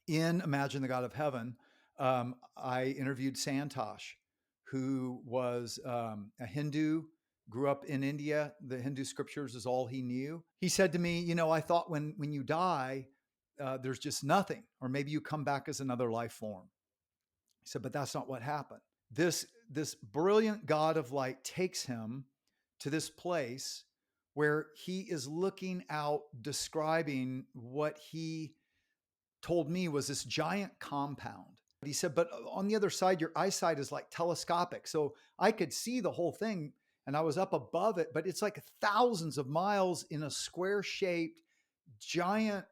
in Imagine the God of Heaven, I interviewed Santosh, who was a Hindu, grew up in India. The Hindu scriptures is all he knew. He said to me, I thought when you die, there's just nothing, or maybe you come back as another life form. He said, but that's not what happened. This brilliant God of light takes him to this place where he is looking out, describing what he told me was this giant compound. He said, but on the other side, your eyesight is like telescopic. So I could see the whole thing and I was up above it, but it's like thousands of miles in a square shaped, giant,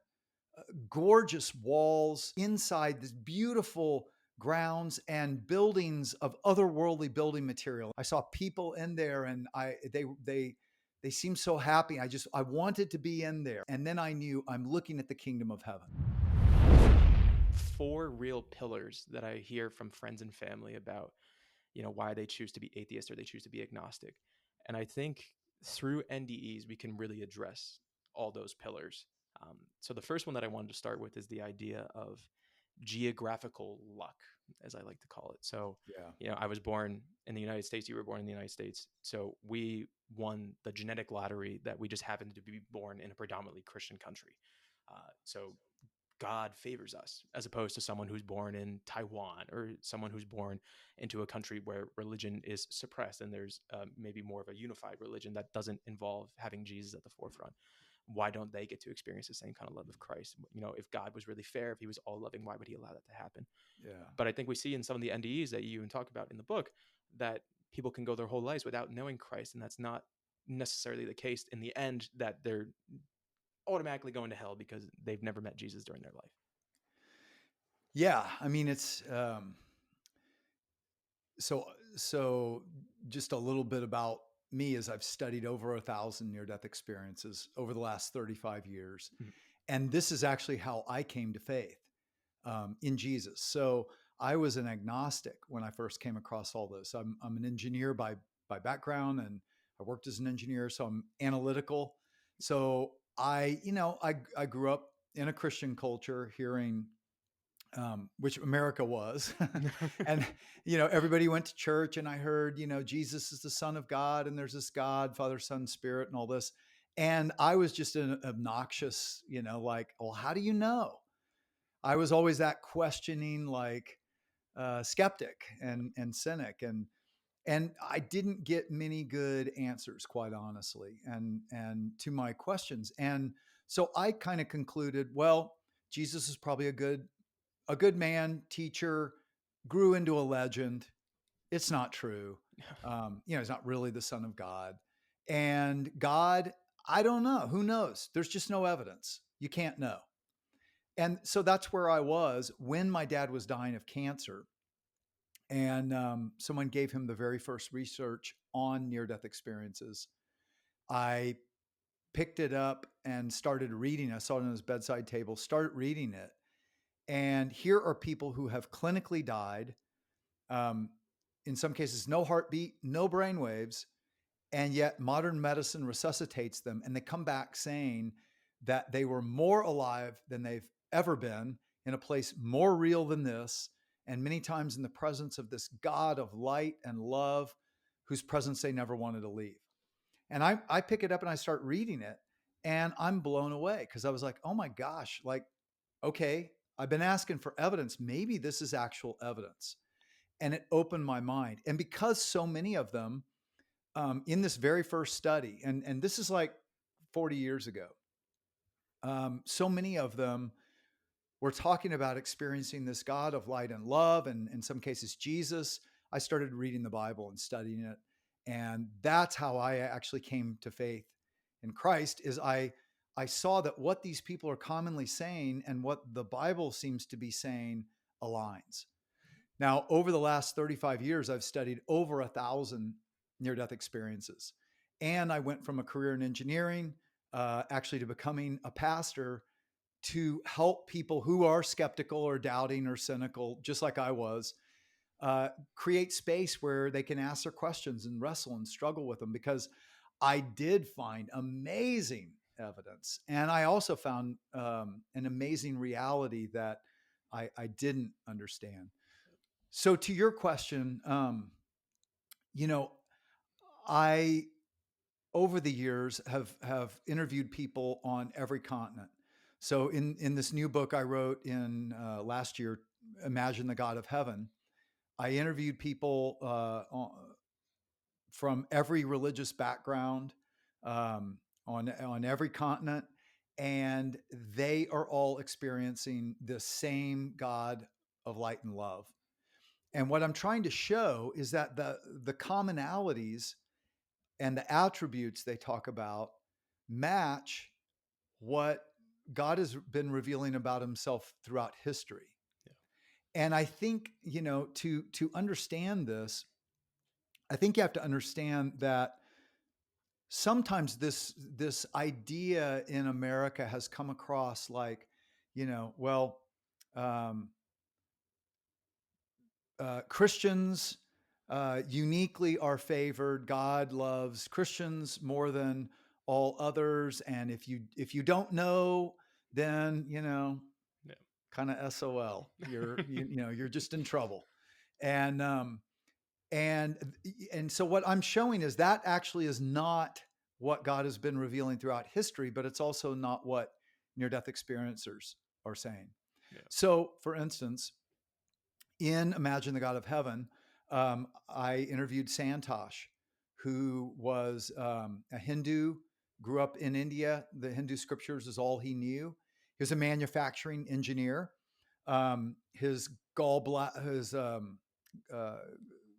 gorgeous walls inside this beautiful grounds and buildings of otherworldly building material. I saw people in there and they seemed so happy. I wanted to be in there. And then I knew I'm looking at the kingdom of heaven. Four real pillars that I hear from friends and family about, why they choose to be atheist or they choose to be agnostic. And I think through NDEs, we can really address all those pillars. So the first one that I wanted to start with is the idea of geographical luck, as I like to call it. So, I was born in the United States. You were born in the United States. So we won the genetic lottery that we just happened to be born in a predominantly Christian country. So God favors us as opposed to someone who's born in Taiwan or someone who's born into a country where religion is suppressed and there's maybe more of a unified religion that doesn't involve having Jesus at the forefront. Why don't they get to experience the same kind of love of Christ? If God was really fair, if he was all loving, why would he allow that to happen? Yeah. But I think we see in some of the NDEs that you even talk about in the book that people can go their whole lives without knowing Christ. And that's not necessarily the case in the end, that they're automatically going to hell because they've never met Jesus during their life. Yeah. I mean, it's so just a little bit about me as I've studied over 1,000 near-death experiences over the last 35 years. Mhm. And this is actually how I came to faith in Jesus. So I was an agnostic when I first came across all this. I'm an engineer by background, and I worked as an engineer, so I'm analytical. So I grew up in a Christian culture, hearing which America was, and everybody went to church, and I heard Jesus is the Son of God, and there's this God, Father, Son, Spirit, and all this. And I was just an obnoxious, like, well, how do you know? I was always that questioning, like, skeptic and cynic, and I didn't get many good answers, quite honestly, and to my questions. And so I kind of concluded, well, Jesus is probably a good man, teacher, grew into a legend. It's not true. He's not really the Son of God. And God, I don't know. Who knows? There's just no evidence. You can't know. And so that's where I was when my dad was dying of cancer. And someone gave him the very first research on near death experiences. I picked it up and started reading. I saw it on his bedside table, started reading it. And here are people who have clinically died, in some cases, no heartbeat, no brain waves, and yet modern medicine resuscitates them. And they come back saying that they were more alive than they've ever been, in a place more real than this, and many times in the presence of this God of light and love, whose presence they never wanted to leave. And I pick it up and I start reading it, and I'm blown away, because I was like, oh my gosh, like, okay, I've been asking for evidence. Maybe this is actual evidence. And it opened my mind. And because so many of them, in this very first study, and this is like 40 years ago, so many of them were talking about experiencing this God of light and love, and in some cases, Jesus. I started reading the Bible and studying it. And that's how I actually came to faith in Christ, is I saw that what these people are commonly saying and what the Bible seems to be saying aligns. Now, over the last 35 years, I've studied over 1,000 near-death experiences. And I went from a career in engineering, actually, to becoming a pastor, to help people who are skeptical or doubting or cynical, just like I was, create space where they can ask their questions and wrestle and struggle with them, because I did find amazing evidence. And I also found an amazing reality that I didn't understand. So to your question, you know, I over the years have interviewed people on every continent. So in this new book I wrote in last year, Imagine the God of Heaven, I interviewed people from every religious background, on every continent, and they are all experiencing the same God of light and love. And what I'm trying to show is that the commonalities and the attributes they talk about match what God has been revealing about himself throughout history. Yeah. And I think, to understand this, I think you have to understand that sometimes this idea in America has come across like, well, um, Christians uniquely are favored. God loves Christians more than all others, and if you don't know, then Yeah. kind of SOL. You're just in trouble, and and and so what I'm showing is that actually is not what God has been revealing throughout history, but it's also not what near-death experiencers are saying. Yeah. So, for instance, in Imagine the God of Heaven, I interviewed Santosh, who was a Hindu, grew up in India. The Hindu scriptures is all he knew. He was a manufacturing engineer. His uh,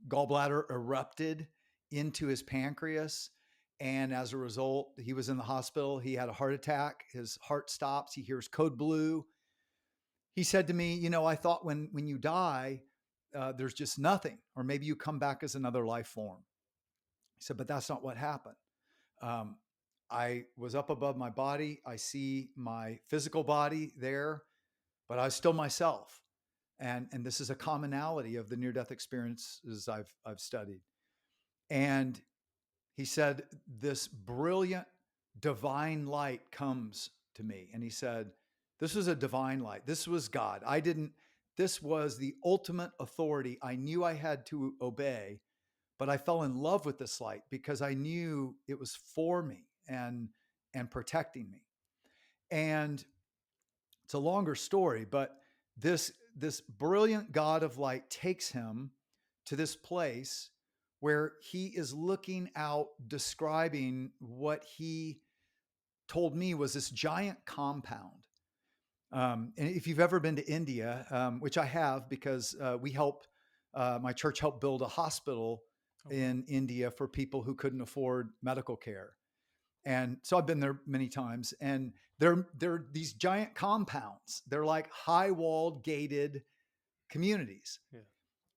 gallbladder erupted into his pancreas. And as a result, he was in the hospital. He had a heart attack. His heart stops. He hears code blue. He said to me, I thought when you die, there's just nothing, or maybe you come back as another life form. He said, but that's not what happened. Um, I was up above my body. I see my physical body there, but I was still myself. And this is a commonality of the near-death experiences I've studied. And he said, this brilliant divine light comes to me. And he said, this was a divine light. This was God. This was the ultimate authority I knew I had to obey, but I fell in love with this light because I knew it was for me and protecting me. And it's a longer story, but this brilliant God of light takes him to this place where he is looking out, describing what he told me was this giant compound. And if you've ever been to India, which I have because my church helped build a hospital Oh, wow. in India for people who couldn't afford medical care. And so I've been there many times, and they're these giant compounds. They're like high walled, gated communities. Yeah.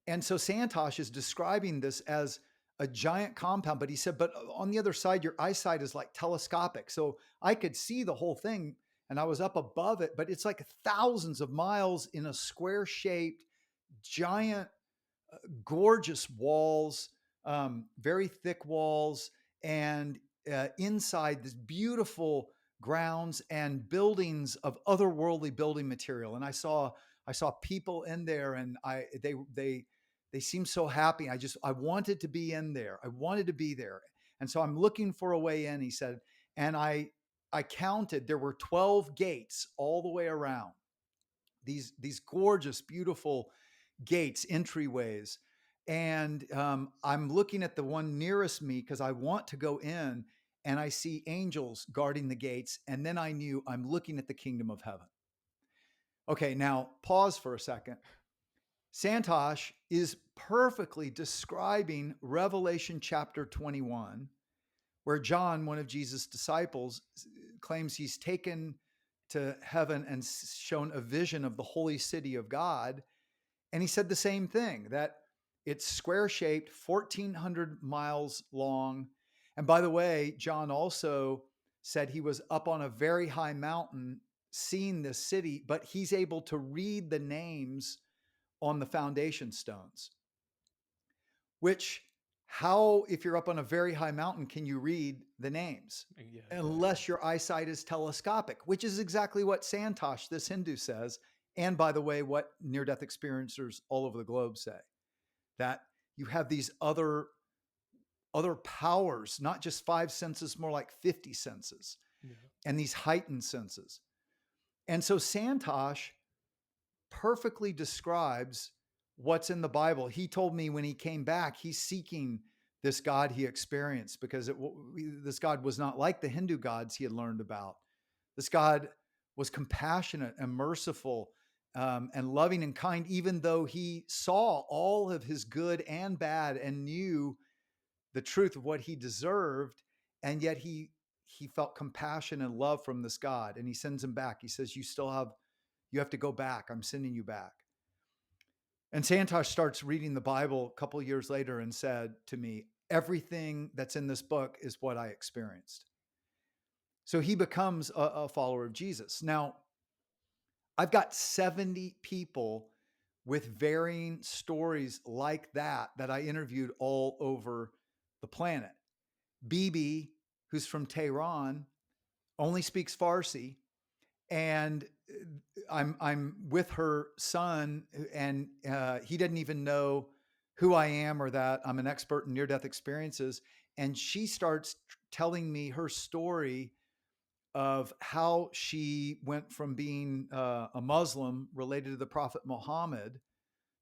And so Santosh is describing this as a giant compound, but he said, but on the other side, your eyesight is like telescopic. So I could see the whole thing and I was up above it, but it's like thousands of miles in a square shaped, giant, gorgeous walls, very thick walls, and inside this beautiful grounds and buildings of otherworldly building material. And I saw people in there, and they seemed so happy. I wanted to be in there. I wanted to be there, and so I'm looking for a way in. He said, and I counted. There were 12 gates all the way around. These gorgeous, beautiful gates, entryways. And I'm looking at the one nearest me because I want to go in, and I see angels guarding the gates. And then I knew I'm looking at the kingdom of heaven. Okay, now pause for a second. Santosh is perfectly describing Revelation chapter 21, where John, one of Jesus' disciples, claims he's taken to heaven and shown a vision of the holy city of God. And he said the same thing, that it's square shaped, 1,400 miles long. And by the way, John also said he was up on a very high mountain seeing this city, but he's able to read the names on the foundation stones, which, how, if you're up on a very high mountain, can you read the names? Yeah, exactly. Unless your eyesight is telescopic, which is exactly what Santosh, this Hindu, says. And by the way, what near-death experiencers all over the globe say, that you have these other powers, not just five senses, more like 50 senses, Yeah. and these heightened senses. And so Santosh perfectly describes what's in the Bible. He told me when he came back, he's seeking this God he experienced because this God was not like the Hindu gods he had learned about. This God was compassionate and merciful, and loving and kind, even though he saw all of his good and bad and knew the truth of what he deserved. And yet he felt compassion and love from this God, and he sends him back. He says, you have to go back. I'm sending you back. And Santosh starts reading the Bible a couple years later and said to me, everything that's in this book is what I experienced. So he becomes a follower of Jesus. Now, I've got 70 people with varying stories like that I interviewed all over the planet. Bibi, who's from Tehran, only speaks Farsi, and I'm with her son, and he didn't even know who I am or that I'm an expert in near-death experiences. And she starts telling me her story of how she went from being a Muslim related to the Prophet Muhammad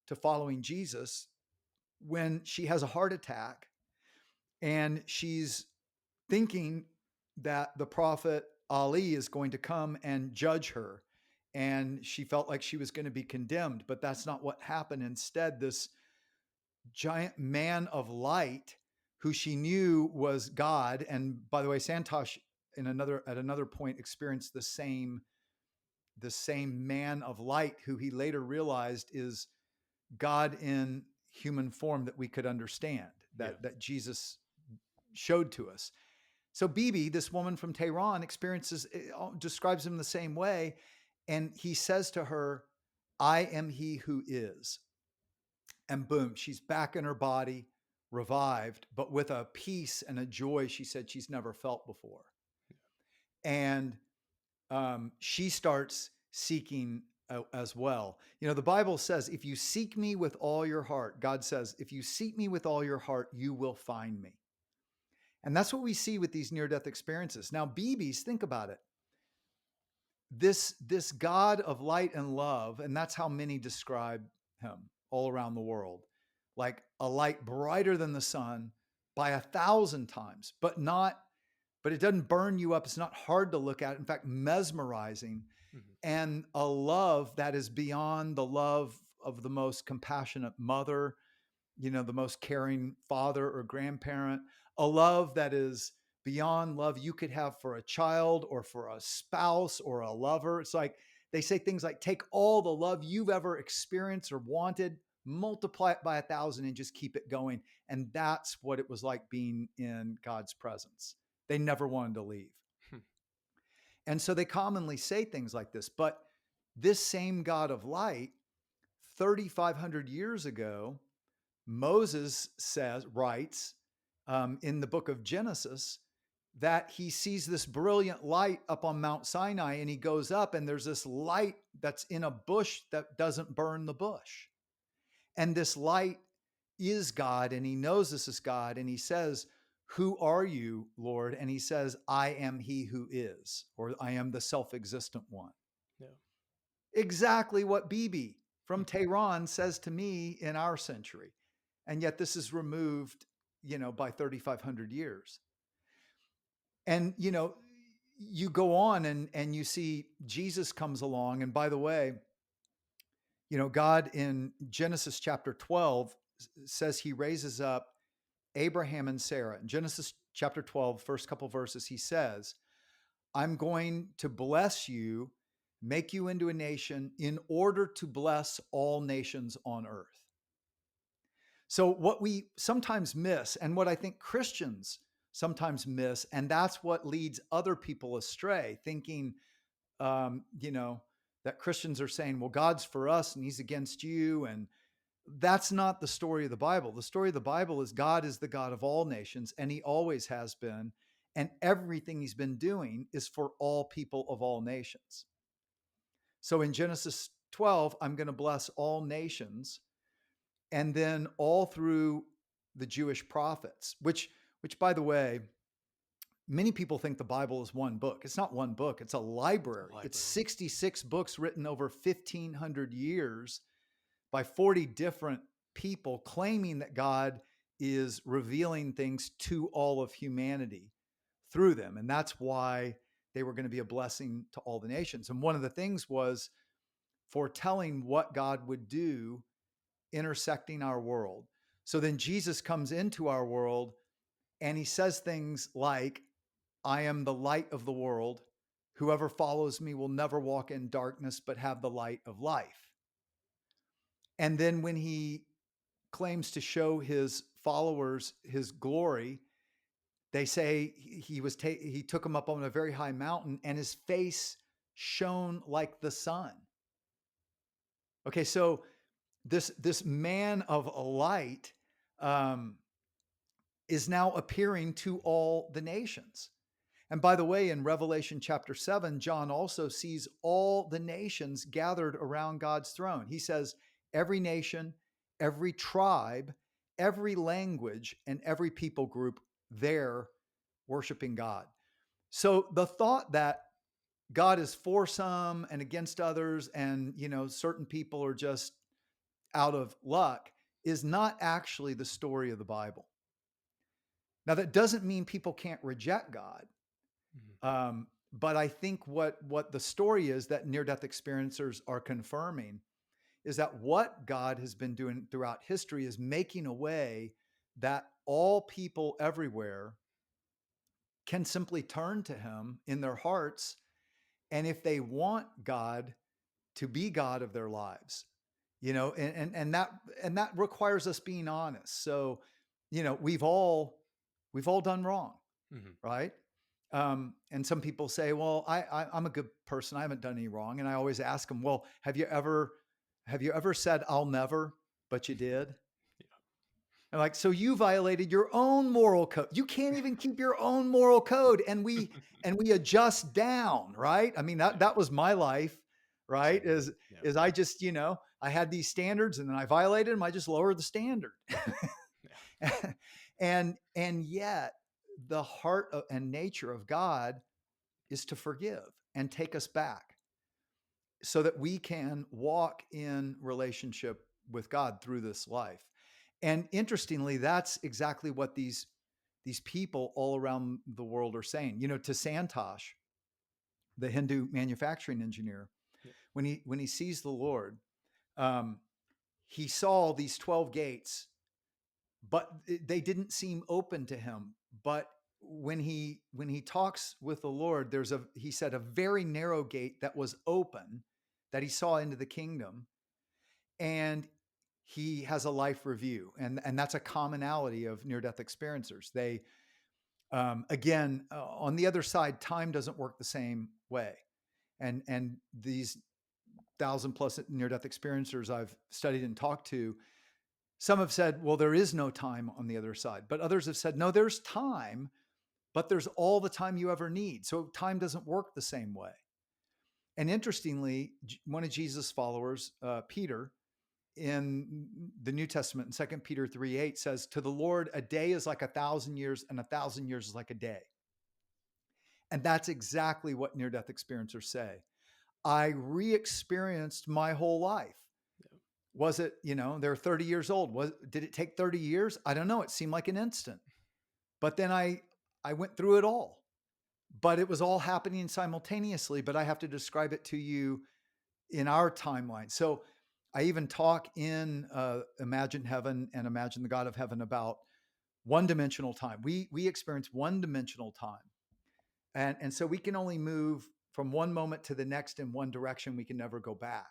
to following Jesus when she has a heart attack, and she's thinking that the Prophet Ali is going to come and judge her. And she felt like she was going to be condemned, but that's not what happened. Instead, this giant man of light who she knew was God. And by the way, Santosh at another point experienced the same man of light who he later realized is God in human form that we could understand, Yeah. that Jesus showed to us. So Bibi, this woman from Tehran, describes him the same way. And he says to her, I am he who is. And boom, she's back in her body, revived, but with a peace and a joy she said she's never felt before. And she starts seeking as well. You know, the Bible says, if you seek me with all your heart, God says, if you seek me with all your heart, you will find me. And that's what we see with these near-death experiences. Now, Bibi's, think about it. This God of light and love, and that's how many describe him all around the world, like a light brighter than the sun by 1,000 times, but it doesn't burn you up. It's not hard to look at. In fact, mesmerizing. Mm-hmm. And a love that is beyond the love of the most compassionate mother, the most caring father or grandparent, a love that is beyond love you could have for a child or for a spouse or a lover. It's like they say things like, take all the love you've ever experienced or wanted, multiply it by 1,000 and just keep it going. And that's what it was like being in God's presence. They never wanted to leave. Hmm. And so they commonly say things like this, but this same God of light, 3,500 years ago, Moses writes in the book of Genesis that he sees this brilliant light up on Mount Sinai, and he goes up and there's this light that's in a bush that doesn't burn the bush. And this light is God, and he knows this is God. And he says, who are you, Lord? And he says, I am he who is, or I am the self-existent one. Yeah. Exactly what Bibi from Tehran says to me in our century. And yet this is removed, by 3,500 years. And, you go on and you see Jesus comes along. And by the way, God in Genesis chapter 12 says he raises up Abraham and Sarah. In Genesis chapter 12, first couple verses, he says, I'm going to bless you, make you into a nation in order to bless all nations on earth. So what we sometimes miss, and what I think Christians sometimes miss, and that's what leads other people astray, thinking, that Christians are saying, well, God's for us and he's against you. And that's not the story of the Bible. The story of the Bible is God is the God of all nations, and he always has been. And everything he's been doing is for all people of all nations. So in Genesis 12, I'm going to bless all nations. And then all through the Jewish prophets, which by the way, many people think the Bible is one book. It's not one book, it's a It's a library. It's library. 66 books written over 1,500 years by 40 different people claiming that God is revealing things to all of humanity through them. And that's why they were going to be a blessing to all the nations. And one of the things was foretelling what God would do intersecting our world. So then Jesus comes into our world and he says things like, I am the light of the world. Whoever follows me will never walk in darkness, but have the light of life. And then when he claims to show his followers his glory, they say he took them up on a very high mountain and his face shone like the sun. Okay, so this man of a light um, is now appearing to all the nations. And by the way, in Revelation chapter 7, John also sees all the nations gathered around God's throne. He says, every nation, every tribe, every language, and every people group there worshiping God. So the thought that God is for some and against others, and certain people are just out of luck, is not actually the story of the Bible. Now, that doesn't mean people can't reject God. Mhm. But I think what the story is that near-death experiencers are confirming is that what God has been doing throughout history is making a way that all people everywhere can simply turn to him in their hearts. And if they want God to be God of their lives, and that requires us being honest. So, we've all done wrong, Mhm. right? And some people say, "Well, I'm a good person. I haven't done any wrong." And I always ask them, "Well, have you ever said I'll never, but you did?" And like, so you violated your own moral code. You can't even keep your own moral code, and we Yeah. and we adjust down, right? I mean, that Yeah. that was my life, right? Same. Is Yeah. is I just I had these standards, and then I violated them. I just lowered the standard. Yeah. and yet the heart and nature of God is to forgive and take us back so that we can walk in relationship with God through this life. And interestingly, that's exactly what these people all around the world are saying. To Santosh, the Hindu manufacturing engineer, Yeah. when he sees the Lord, um, he saw these 12 gates, but they didn't seem open to him. But when he talks with the Lord, he said a very narrow gate that was open that he saw into the kingdom, and he has a life review, and that's a commonality of near death experiencers. They again on the other side, time doesn't work the same way, and these 1,000+ near death experiencers I've studied and talked to, some have said, well, there is no time on the other side. But others have said, no, there's time, but there's all the time you ever need. So time doesn't work the same way. And interestingly, one of Jesus' followers, Peter, in the New Testament, in 2 Peter 3:8 says, to the Lord, a day is like 1,000 years, and 1,000 years is like a day. And that's exactly what near-death experiencers say. I re-experienced my whole life. Yeah. Was it, they're 30 years old. Did it take 30 years? I don't know. It seemed like an instant. But then I went through it all. But it was all happening simultaneously, but I have to describe it to you in our timeline. So I even talk in Imagine Heaven and Imagine the God of Heaven about one-dimensional time. We experience one-dimensional time. And so we can only move from one moment to the next in one direction. We can never go back.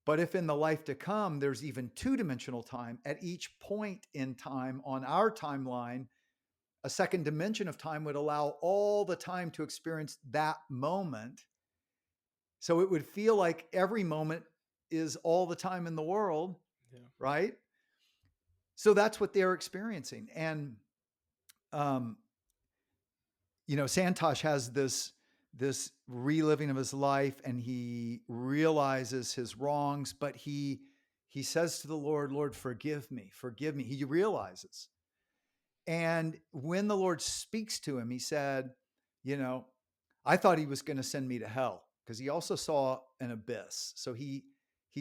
But if in the life to come, there's even two-dimensional time, at each point in time on our timeline, a second dimension of time would allow all the time to experience that moment. So it would feel like every moment is all the time in the world, Yeah. right? So that's what they're experiencing. And um, Santosh has this reliving of his life, and he realizes his wrongs, but he says to the Lord, Lord, forgive me, forgive me. He realizes. And when the Lord speaks to him, he said, you know, I thought he was going to send me to hell, because he also saw an abyss. So he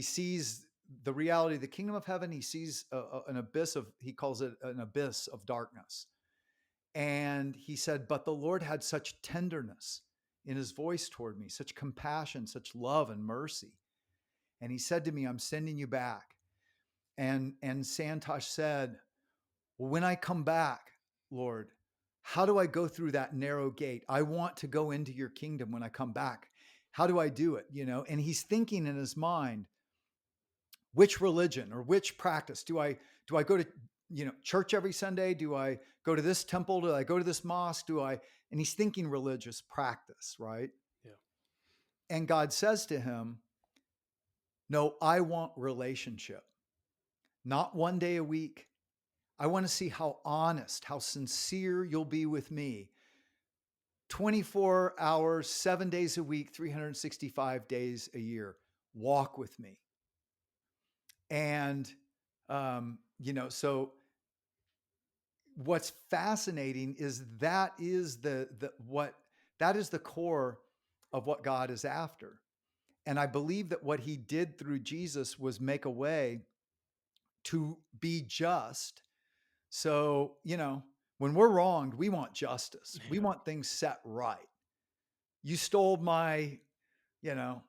sees the reality of the kingdom of heaven. He sees an abyss of, he calls it an abyss of darkness. And he said, but the Lord had such tenderness in his voice toward me, such compassion, such love and mercy. And he said to me, I'm sending you back. And Santosh said, well, when I come back, Lord, how do I go through that narrow gate? I want to go into your kingdom when I come back. How do I do it? And he's thinking in his mind, which religion or which practice do I go to, church every Sunday? Do I go to this temple? Do I go to this mosque? And he's thinking religious practice, right? Yeah. And God says to him, no, I want relationship, not one day a week. I want to see how honest, how sincere you'll be with me. 24 hours, 7 days a week, 365 days a year. Walk with me. And, so what's fascinating is that is that is the core of what God is after. And I believe that what he did through Jesus was make a way to be just. So, when we're wronged, we want justice. We Yeah. want things set right. You stole my, you know,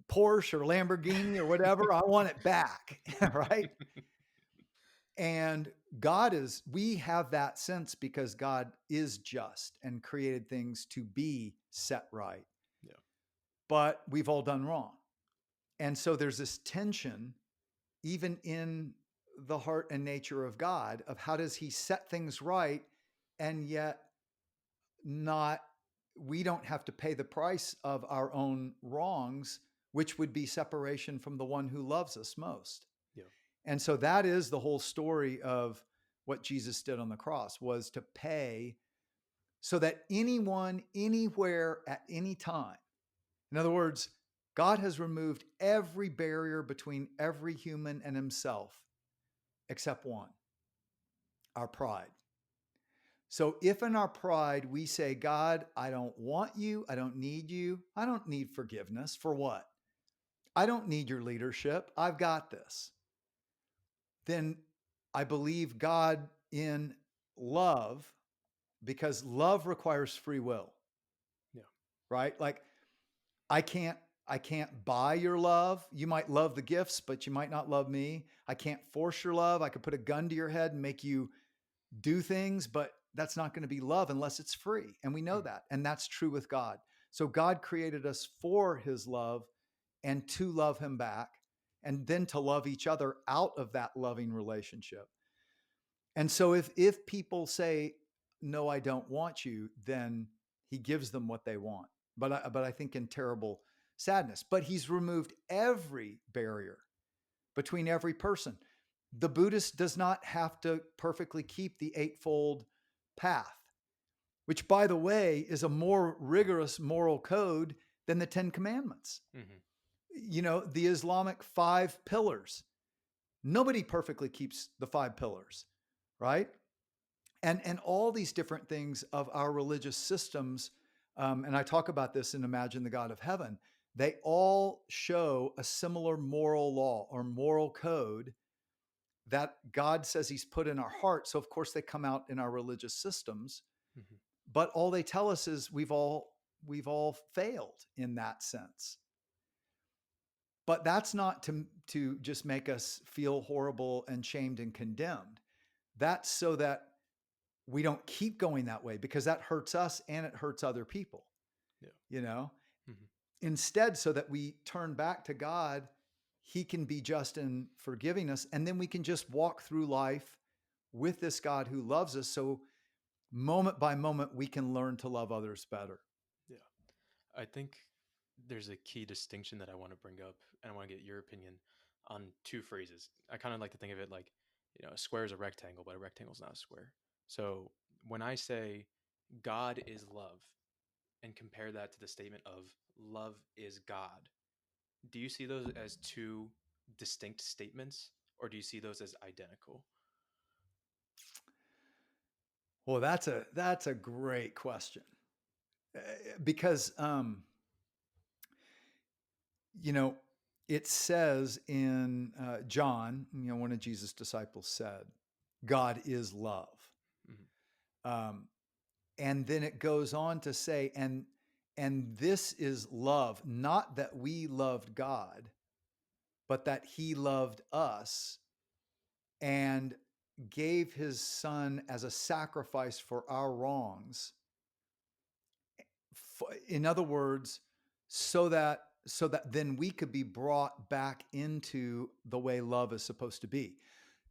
Porsche or Lamborghini or whatever. I want it back. Right. And we have that sense because God is just and created things to be set right. Yeah. But we've all done wrong. And so there's this tension, even in the heart and nature of God, of how does he set things right, and yet not, we don't have to pay the price of our own wrongs, which would be separation from the one who loves us most. Yeah. And so that is the whole story of what Jesus did on the cross, was to pay so that anyone, anywhere, at any time, in other words, God has removed every barrier between every human and himself except one: our pride. So if in our pride we say, God, I don't want you, I don't need forgiveness. For what? I don't need your leadership, I've got this. Then I believe God in love, because love requires free will. Yeah. Right? Like I can't I can't buy your love. You might love the gifts, but you might not love me. I can't force your love. I could put a gun to your head and make you do things, but that's not going to be love unless it's free. And we know that. And that's true with God. So God created us for his love and to love him back, and then to love each other out of that loving relationship. And so if people say, no, I don't want you, then he gives them what they want. But I think in terrible sadness. But he's removed every barrier between every person. The Buddhist does not have to perfectly keep the Eightfold Path, which, by the way, is a more rigorous moral code than the Ten Commandments. Mm-hmm. The Islamic 5 pillars. Nobody perfectly keeps the 5 pillars, right? And all these different things of our religious systems, and I talk about this in Imagine the God of Heaven, they all show a similar moral law or moral code that God says he's put in our heart. So of course they come out in our religious systems, Mm-hmm. but all they tell us is we've all failed in that sense. But that's not to just make us feel horrible and shamed and condemned. That's so that we don't keep going that way, because that hurts us and it hurts other people. Yeah. You know, Mm-hmm. instead, so that we turn back to God, he can be just in forgiving us, and then we can just walk through life with this God who loves us. So moment by moment, we can learn to love others better. Yeah. I think there's a key distinction that I want to bring up, and I want to get your opinion on two phrases. I kind of like to think of it like, a square is a rectangle, but a rectangle is not a square. So when I say God is love, and compare that to the statement of love is God, do you see those as two distinct statements, or do you see those as identical? Well, that's a great question. Because you know, it says in John, one of Jesus' disciples said, God is love. Mhm. Um, and then it goes on to say, and this is love, not that we loved God, but that he loved us and gave his son as a sacrifice for our wrongs. In other words, so that then we could be brought back into the way love is supposed to be.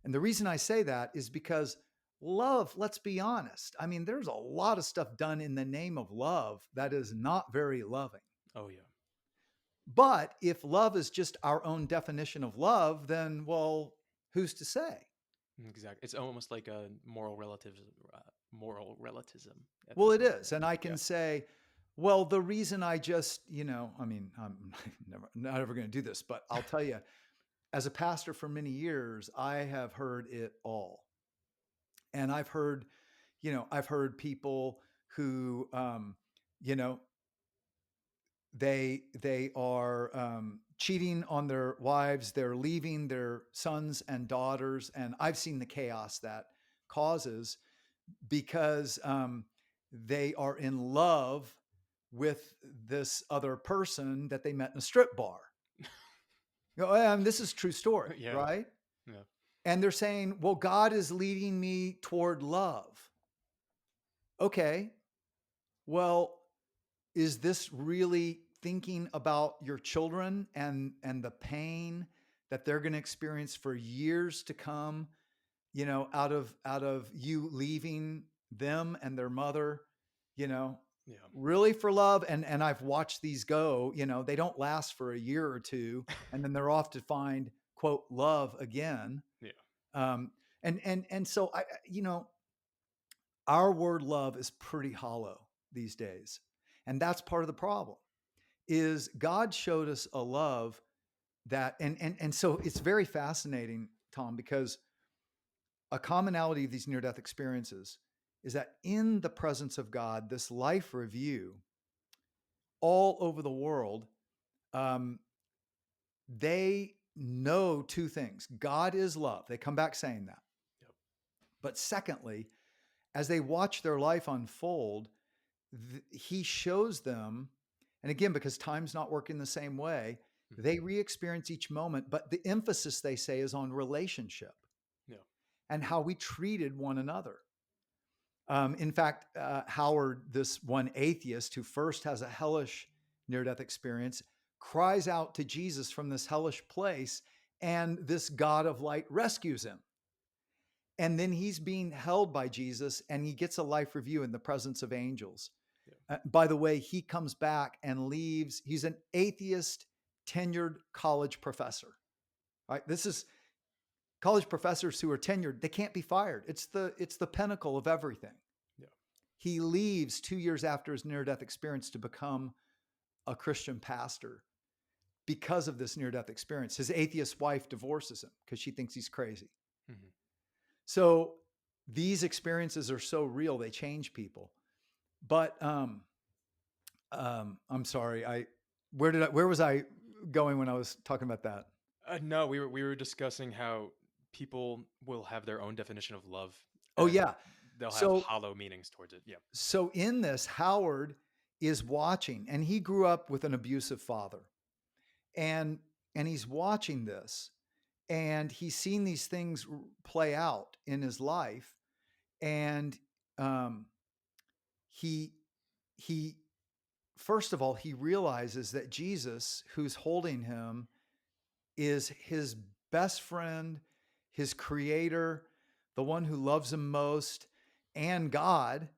And the reason I say that is because love, let's be honest, I mean, there's a lot of stuff done in the name of love that is not very loving. Oh yeah, But if love is just our own definition of love, then, well, who's to say? exactly. It's almost like a moral relativism at Well, that it point. is. And I Yeah. can say, well, the reason I just, I mean, I'm not ever going to do this, but I'll tell you, as a pastor for many years, I have heard it all. And I've heard people who, you know, they are cheating on their wives, they're leaving their sons and daughters, and I've seen the chaos that causes because they are in love with this other person that they met in a strip bar. And this is a true story, Yeah. right? Yeah. And they're saying, well, God is leading me toward love. Okay, well, is this really thinking about your children and the pain that they're going to experience for years to come, out of you leaving them and their mother, you know, Yeah. really for love? And I've watched these go, they don't last for a year or two, and then they're off to find quote love again. Yeah. Um, and so our word love is pretty hollow these days. And that's part of the problem is God showed us a love that and so it's very fascinating, Tom, because a commonality of these near death experiences is that in the presence of God, this life review all over the world, um, they know two things. God is love. They come back saying that. Yep. But secondly, as they watch their life unfold, he shows them, and again, because time's not working the same way, Mhm. they re-experience each moment, but the emphasis, they say, is on relationship Yeah. and how we treated one another. In fact, Howard, this one atheist who first has a hellish near-death experience, cries out to Jesus from this hellish place, and this God of light rescues him. And then he's being held by Jesus, and he gets a life review in the presence of angels. Yeah. By the way, he comes back and leaves. He's an atheist, tenured college professor. Right? This is college professors who are tenured. They can't be fired. It's the pinnacle of everything. Yeah. He leaves 2 years after his near-death experience to become a Christian pastor because of this near-death experience. His atheist wife divorces him because she thinks he's crazy. Mm-hmm. So these experiences are so real; they change people. But I'm sorry. Where was I going when I was talking about that? No, we were discussing how people will have their own definition of love, Oh and yeah. they'll have So hollow meanings towards it. Yeah. so in this, Howard is watching, and he grew up with an abusive father, and he's watching this, and he's seen these things play out in his life, and um, he he first of all he realizes that Jesus, who's holding him, is his best friend, his creator, the one who loves him most, and God.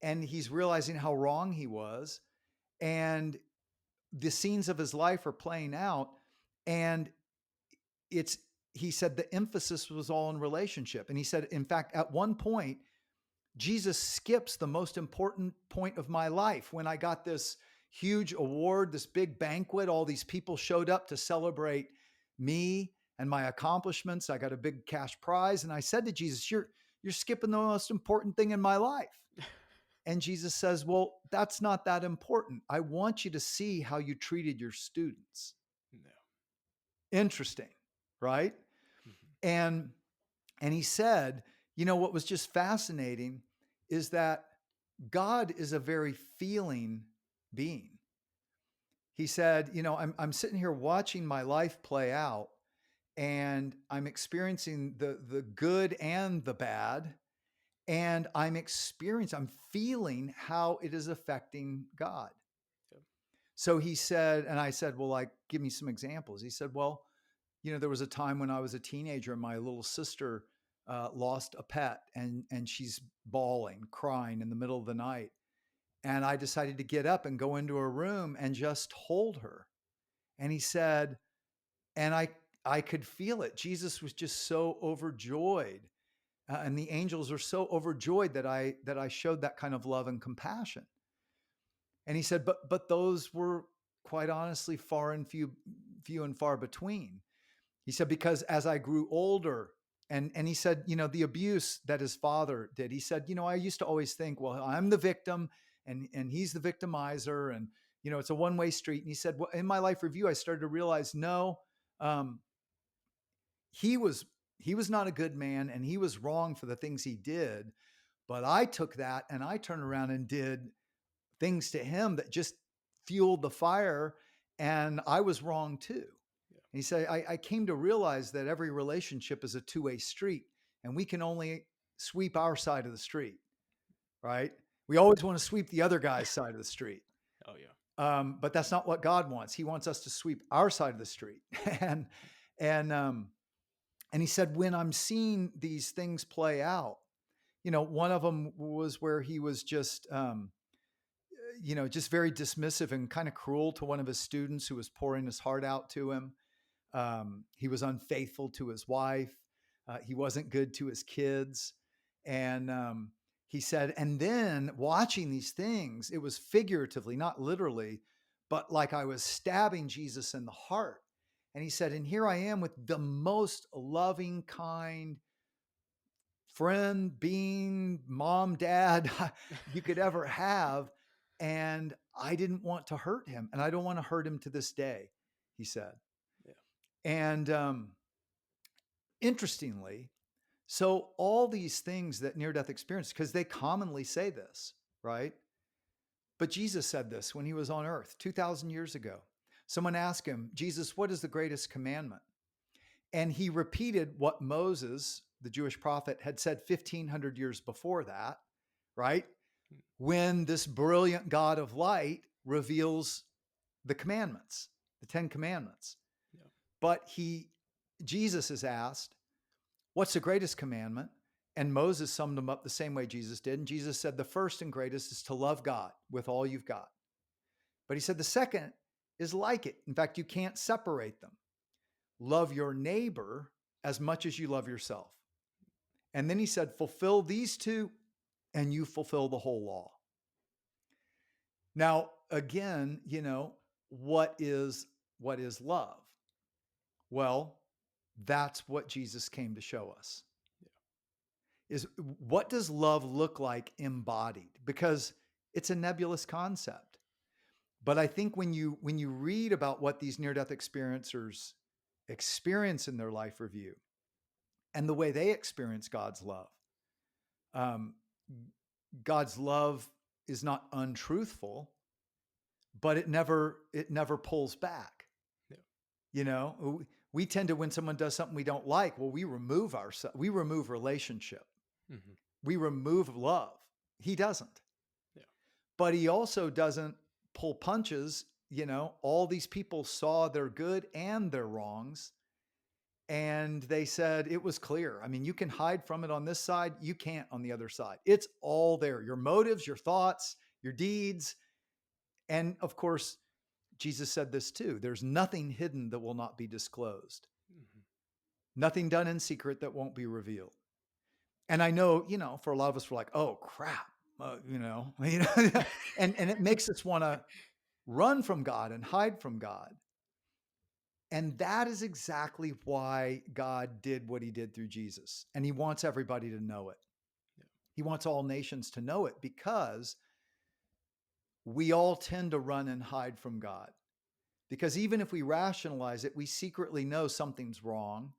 And he's realizing how wrong he was. And the scenes of his life are playing out. And he said the emphasis was all in relationship. And he said, in fact, at one point, Jesus skips the most important point of my life. When I got this huge award, this big banquet, all these people showed up to celebrate me and my accomplishments. I got a big cash prize. And I said to Jesus, you're skipping the most important thing in my life. And Jesus says, well, that's not that important. I want you to see how you treated your students. No. Interesting, right? Mm-hmm. And he said, what was just fascinating is that God is a very feeling being. He said, I'm sitting here watching my life play out, and I'm experiencing the good and the bad, and I'm feeling how it is affecting God. Yep. So he said, and I said, well, like, give me some examples. He said, well, there was a time when I was a teenager, and my little sister lost a pet, and she's bawling, crying in the middle of the night. And I decided to get up and go into her room and just hold her. And he said, and I could feel it. Jesus was just so overjoyed. And the angels are so overjoyed that I showed that kind of love and compassion. And he said, but those were quite honestly few and far between. He said, because as I grew older, and he said, the abuse that his father did, he said, I used to always think, well, I'm the victim and he's the victimizer, and it's a one-way street. And he said, well, in my life review, I started to realize, no, um, he was not a good man, and he was wrong for the things he did. But I took that and I turned around and did things to him that just fueled the fire, and I was wrong too. Yeah. And he said, I came to realize that every relationship is a two-way street, and we can only sweep our side of the street, right? We always want to sweep the other guy's side of the street. Oh yeah. But that's not what God wants. He wants us to sweep our side of the street. and and he said, when I'm seeing these things play out, one of them was where he was just just very dismissive and kind of cruel to one of his students who was pouring his heart out to him. He was unfaithful to his wife. He wasn't good to his kids. And he said, and then watching these things, it was figuratively, not literally, but like I was stabbing Jesus in the heart. And he said, and here I am with the most loving, kind friend, being, mom, dad you could ever have. And I didn't want to hurt him. And I don't want to hurt him to this day, he said. Yeah. And interestingly, so all these things that near-death experience, because they commonly say this, right? But Jesus said this when he was on earth 2,000 years ago. Someone asked him, Jesus, what is the greatest commandment? And he repeated what Moses, the Jewish prophet, had said 1,500 years before that, right? When this brilliant God of light reveals the commandments, the 10 commandments. Yeah. But Jesus is asked, what's the greatest commandment? And Moses summed them up the same way Jesus did. And Jesus said, the first and greatest is to love God with all you've got. But he said, the second is like it. In fact, you can't separate them. Love your neighbor as much as you love yourself. And then he said, fulfill these two and you fulfill the whole law. Now, again, what is love? Well, that's what Jesus came to show us. Yeah. Is what does love look like embodied? Because it's a nebulous concept. But I think when you read about what these near-death experiencers experience in their life review and the way they experience God's love, God's love is not untruthful, but it never pulls back. Yeah. We tend to, when someone does something we don't like, well, we remove relationship. Mm-hmm. We remove love. He doesn't. Yeah. But he also doesn't pull punches. All these people saw their good and their wrongs, and they said it was clear. I mean, you can hide from it on this side, you can't on the other side. It's all there. Your motives, your thoughts, your deeds. And of course, Jesus said this too. There's nothing hidden that will not be disclosed. Mm-hmm. Nothing done in secret that won't be revealed. And I know, for a lot of us, we're like, oh crap, you know, and it makes us want to run from God and hide from God. And that is exactly why God did what he did through Jesus. And he wants everybody to know it. Yeah. He wants all nations to know it because we all tend to run and hide from God. Because even if we rationalize it, we secretly know something's wrong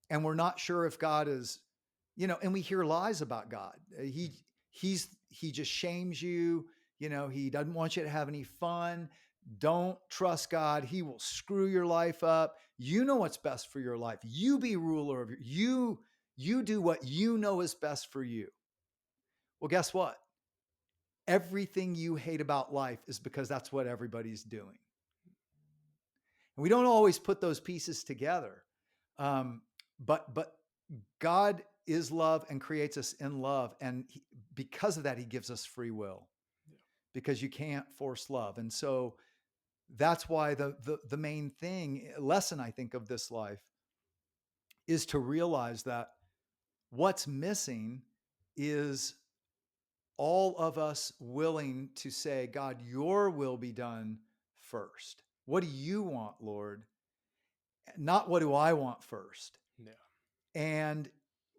and we're not sure if God is, and we hear lies about God. He just shames you, he doesn't want you to have any fun. Don't trust God. He will screw your life up. You know what's best for your life. You be ruler of you do what you know is best for you. Well, guess what? Everything you hate about life is because that's what everybody's doing. And we don't always put those pieces together. But God is love and creates us in love. And because of that, he gives us free will, Yeah. because you can't force love. And so that's why the main lesson I think of this life is to realize that what's missing is all of us willing to say, God, your will be done first. What do you want, Lord? Not what do I want first. Yeah. And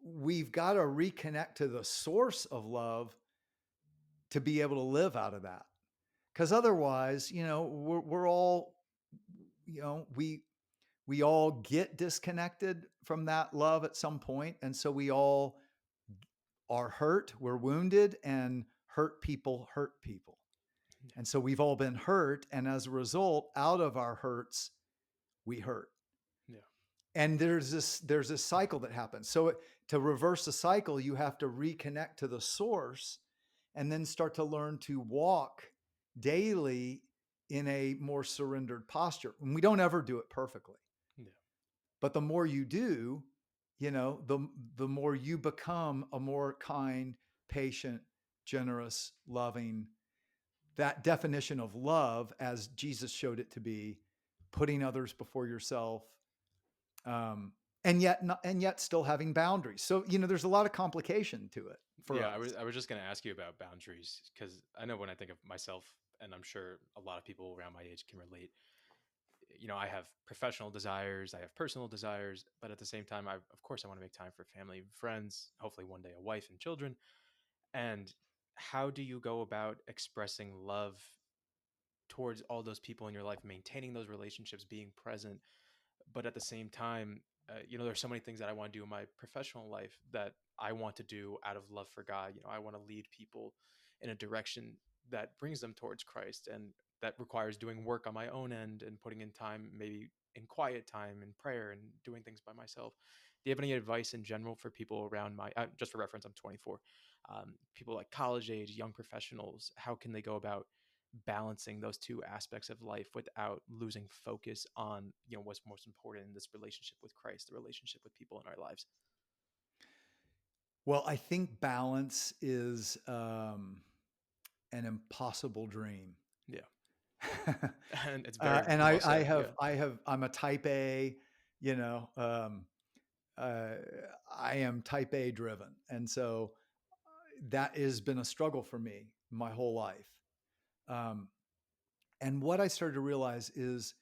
we've got to reconnect to the source of love to be able to live out of that. Because otherwise, we're all, we all get disconnected from that love at some point. And so we all are hurt, we're wounded, and hurt people hurt people. Yeah. And so we've all been hurt. And as a result, out of our hurts, we hurt. Yeah. And there's this cycle that happens. So to reverse the cycle, you have to reconnect to the source and then start to learn to walk daily in a more surrendered posture. And we don't ever do it perfectly. Yeah. But the more you do, the more you become a more kind, patient, generous, loving. That definition of love, as Jesus showed it to be, putting others before yourself, and yet still having boundaries. So there's a lot of complication to it for Yeah, us. I was just going to ask you about boundaries because I know when I think of myself, and I'm sure a lot of people around my age can relate. I have professional desires, I have personal desires, but at the same time, of course, I want to make time for family, friends, hopefully one day a wife and children. And how do you go about expressing love towards all those people in your life, maintaining those relationships, being present, but at the same time, there's so many things that I want to do in my professional life that I want to do out of love for God. I want to lead people in a direction that brings them towards Christ, and that requires doing work on my own end and putting in time, maybe in quiet time and prayer and doing things by myself. Do you have any advice in general for people around just for reference, I'm 24, people like college age, young professionals? How can they go about balancing those two aspects of life without losing focus on what's most important in this relationship with Christ, the relationship with people in our lives? Well, I think balance is an impossible dream. Yeah. And it's very And well said. Yeah. I'm a type A, you know, uh, I am type A driven. And so that has been a struggle for me my whole life. Um, and what I started to realize is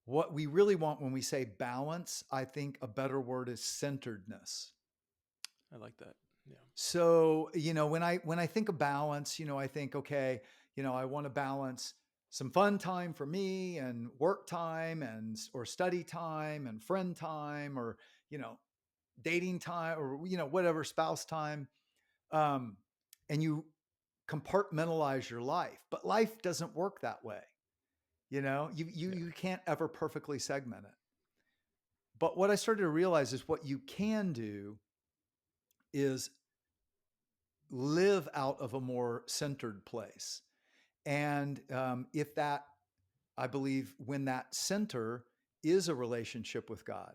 what we really want when we say balance, I think a better word is centeredness. I like that. Yeah. So, when I think of balance, I think, okay, I want to balance some fun time for me and work time and or study time and friend time or, you know, dating time or whatever, spouse time. Um, and you compartmentalize your life, but life doesn't work that way. Yeah. You can't ever perfectly segment it. But what I started to realize is what you can do is live out of a more centered place. And if that, I believe, when that center is a relationship with God,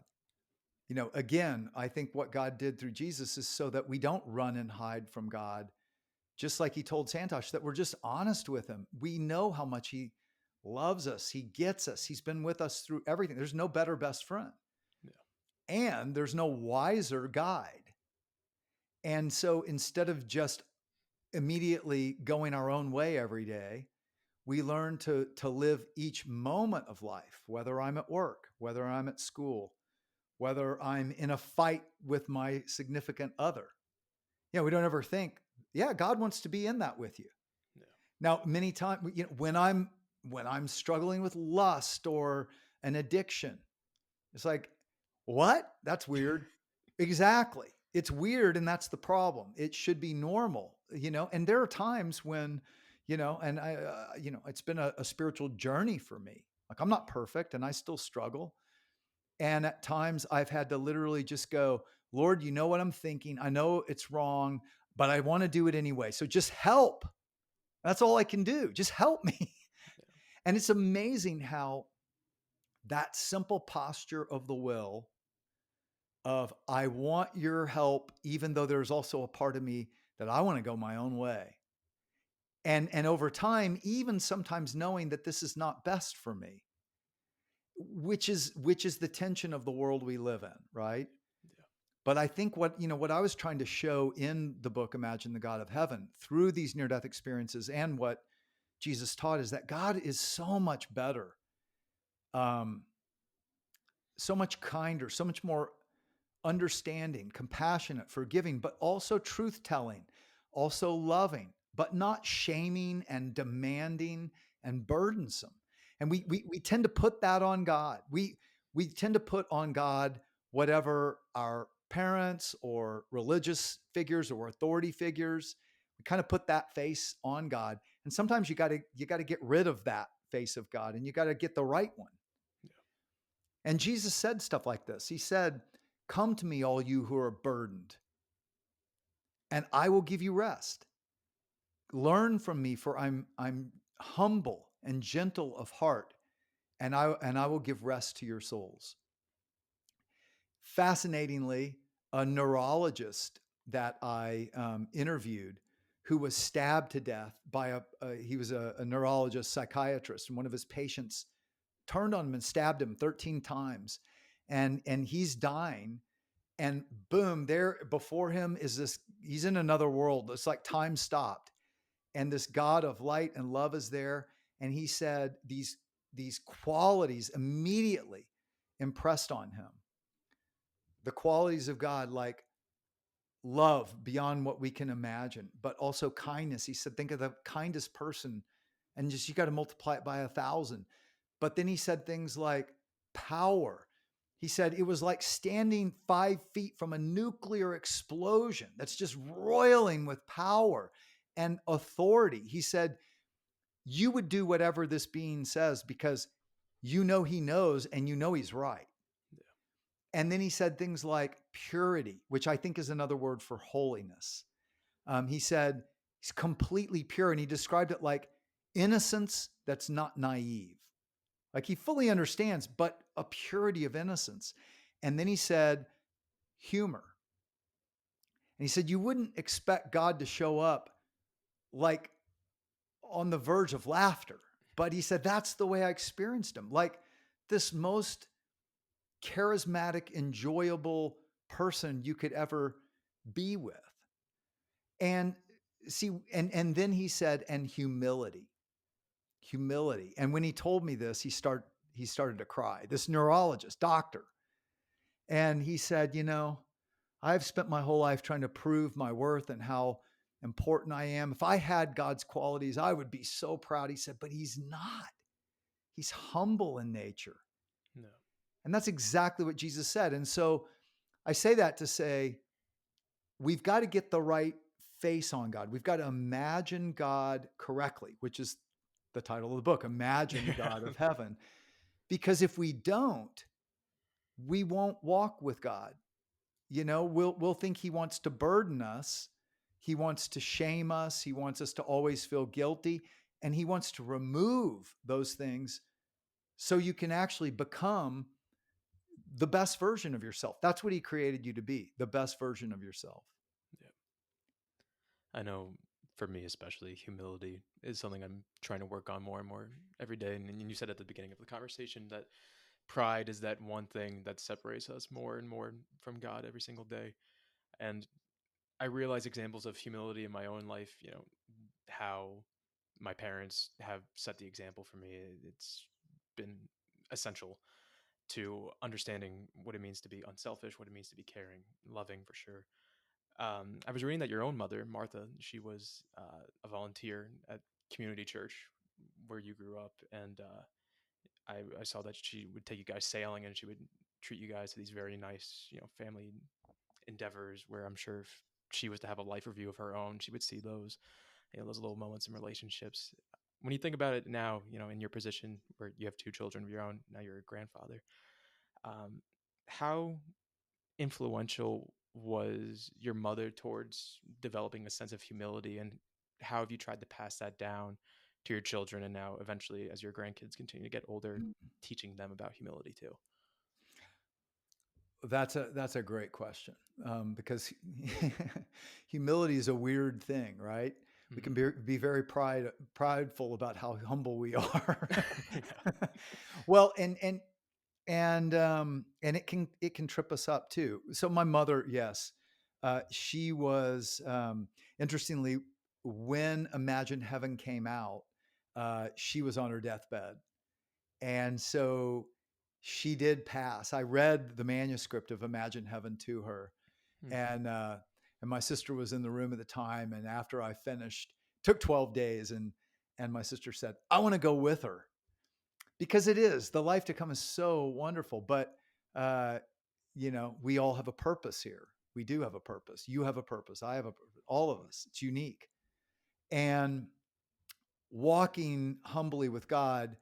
again, I think what God did through Jesus is so that we don't run and hide from God, just like he told Santosh, that we're just honest with him. We know how much he loves us. He gets us. He's been with us through everything. There's no better best friend. Yeah. And there's no wiser guide. And so instead of just immediately going our own way every day, we learn to live each moment of life, whether I'm at work, whether I'm at school, whether I'm in a fight with my significant other. Yeah, we don't ever think, yeah, God wants to be in that with you. Yeah. Now, many times, when I'm struggling with lust or an addiction, it's like, what? That's weird. Exactly. It's weird, and that's the problem. It should be normal. And there are times when, and it's been a spiritual journey for me. Like, I'm not perfect, and I still struggle. And at times, I've had to literally just go, Lord, you know what I'm thinking. I know it's wrong, but I want to do it anyway. So just help. That's all I can do. Just help me. Yeah. And it's amazing how that simple posture of the will of I want your help, even though there's also a part of me that I want to go my own way. And over time, even sometimes knowing that this is not best for me, which is the tension of the world we live in, right? Yeah. But I think what I was trying to show in the book Imagine the God of Heaven through these near-death experiences and what Jesus taught is that God is so much better, um, so much kinder, so much more understanding, compassionate, forgiving, but also truth telling, also loving, but not shaming and demanding and burdensome. And we tend to put that on God. We tend to put on God whatever our parents or religious figures or authority figures. We kind of put that face on God. And sometimes you got to get rid of that face of God and you got to get the right one. Yeah. And Jesus said stuff like this. He said, "Come to me, all you who are burdened, and I will give you rest. Learn from me, for I'm humble and gentle of heart, and I will give rest to your souls." Fascinatingly, a neurologist that I interviewed, who was stabbed to death by he was a neurologist psychiatrist, and one of his patients turned on him and stabbed him 13 times, and he's dying. And boom, there before him is this, he's in another world. It's like time stopped. And this God of light and love is there. And he said these qualities immediately impressed on him. The qualities of God, like love beyond what we can imagine, but also kindness. He said, think of the kindest person and just you got to multiply it by 1,000. But then he said things like power. He said it was like standing 5 feet from a nuclear explosion that's just roiling with power and authority. He said, you would do whatever this being says because you know he knows and you know he's right. Yeah. And then he said things like purity, which I think is another word for holiness. He said he's completely pure, and he described it like innocence that's not naive. Like he fully understands, but a purity of innocence. And then he said, humor. And he said, you wouldn't expect God to show up like on the verge of laughter. But he said, that's the way I experienced him. Like this most charismatic, enjoyable person you could ever be with. And see, and then he said, and humility. Humility. And when he told me this, he started to cry. This neurologist, doctor. And he said, I've spent my whole life trying to prove my worth and how important I am. If I had God's qualities, I would be so proud. He said, but he's not. He's humble in nature. No. And that's exactly what Jesus said. And so I say that to say, we've got to get the right face on God. We've got to imagine God correctly, which is the title of the book, Imagine the God of Heaven. Because if we don't, we won't walk with God. We'll think he wants to burden us. He wants to shame us. He wants us to always feel guilty. And he wants to remove those things so you can actually become the best version of yourself. That's what he created you to be, the best version of yourself. Yeah. I know for me, especially, humility is something I'm trying to work on more and more every day. And you said at the beginning of the conversation that pride is that one thing that separates us more and more from God every single day. And I realize examples of humility in my own life, how my parents have set the example for me. It's been essential to understanding what it means to be unselfish, what it means to be caring, loving for sure. I was reading that your own mother, Martha, she was a volunteer at community church where you grew up, and I saw that she would take you guys sailing, and she would treat you guys to these very nice, family endeavors. Where I'm sure if she was to have a life review of her own, she would see those, those little moments in relationships. When you think about it now, in your position where you have two children of your own, now you're a grandfather. Um, how influential was your mother towards developing a sense of humility, and how have you tried to pass that down to your children, and now eventually as your grandkids continue to get older, teaching them about humility too? That's a great question, because humility is a weird thing, right? We can Mm-hmm. be very prideful about how humble we are. Yeah. Well, and it can trip us up too. So my mother, yes, she was, interestingly, when Imagine Heaven came out, she was on her deathbed, and so she did pass. I read the manuscript of Imagine Heaven to her, Hmm. and my sister was in the room at the time. And after I finished, took 12 days, and my sister said, "I want to go with her," because it is the life to come is so wonderful. But uh, we all have a purpose here. We do have a purpose. You have a purpose. I have a purpose. All of us. It's unique, and walking humbly with God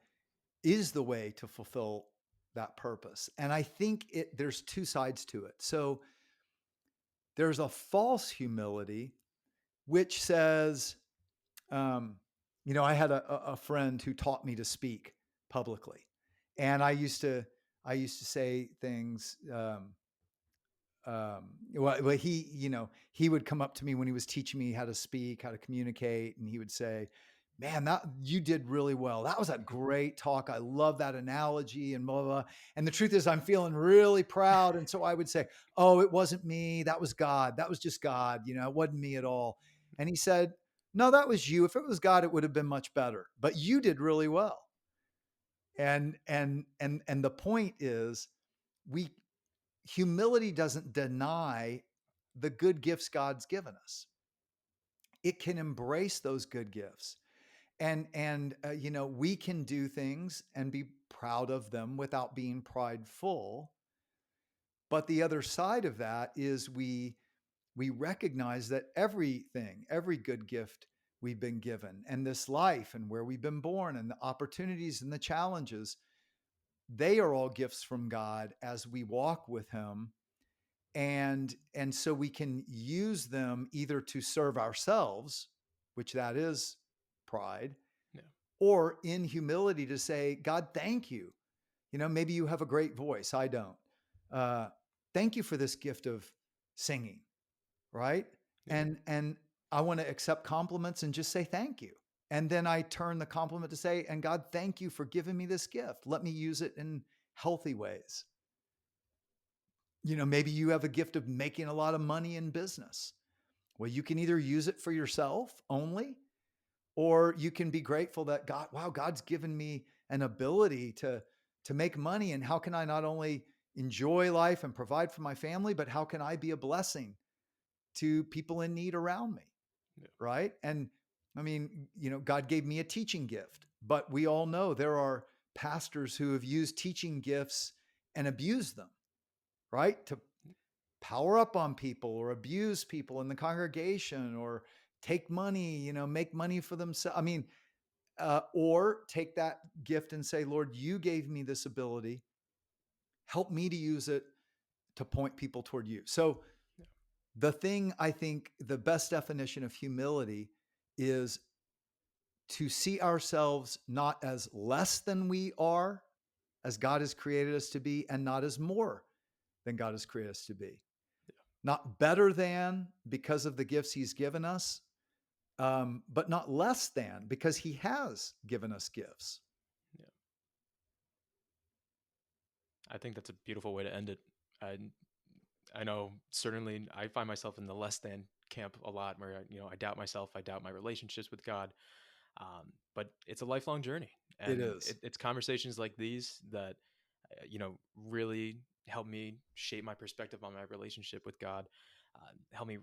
is the way to fulfill that purpose. And I think there's two sides to it. So there's a false humility, which says, um, I had a friend who taught me to speak publicly, and I used to say things. Well, he would come up to me when he was teaching me how to speak, how to communicate, and he would say, "Man, that you did really well. That was a great talk. I love that analogy," and blah, blah, blah. And the truth is, I'm feeling really proud. And so I would say, "Oh, it wasn't me. That was God. That was just God. It wasn't me at all." And he said, "No, that was you. If it was God, it would have been much better. But you did really well." And the point is, we humility doesn't deny the good gifts God's given us. It can embrace those good gifts, and we can do things and be proud of them without being prideful. But the other side of that is we recognize that every good gift we've been given, and this life, and where we've been born, and the opportunities and the challenges, they are all gifts from God as we walk with Him. And so we can use them either to serve ourselves, which that is pride, Yeah. or in humility to say, "God, thank you. Maybe you have a great voice, I don't. uh, Thank you for this gift of singing," right? Yeah. And I want to accept compliments and just say thank you. And then I turn the compliment to say, "And God, thank you for giving me this gift. Let me use it in healthy ways." Maybe you have a gift of making a lot of money in business. Well, you can either use it for yourself only, or you can be grateful that God, wow, God's given me an ability to make money. And how can I not only enjoy life and provide for my family, but how can I be a blessing to people in need around me? Yeah. Right. And I mean, God gave me a teaching gift, but we all know there are pastors who have used teaching gifts and abused them, right? To power up on people or abuse people in the congregation, or take money, make money for themselves. I mean, or take that gift and say, "Lord, you gave me this ability. Help me to use it to point people toward you." So, Yeah. the thing, I think the best definition of humility is to see ourselves not as less than we are, as God has created us to be, and not as more than God has created us to be. Not better than because of the gifts He's given us, but not less than because He has given us gifts. Yeah. I think that's a beautiful way to end it. I I know certainly I find myself in the less than camp a lot where I doubt myself, I doubt my relationships with God. But it's a lifelong journey, It and is. it's conversations like these that really help me shape my perspective on my relationship with God, help me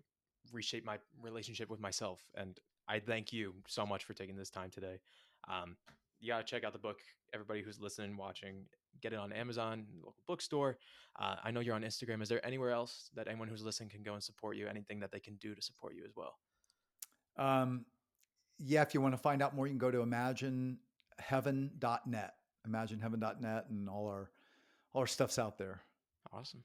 reshape my relationship with myself. And I thank you so much for taking this time today. Um, you got to check out the book. Everybody who's listening, watching, get it on Amazon, local bookstore. I know you're on Instagram. Is there anywhere else that anyone who's listening can go and support you? Anything that they can do to support you as well? Um, yeah, if you want to find out more, you can go to imagineheaven.net, imagineheaven.net, and all our stuff's out there. Awesome.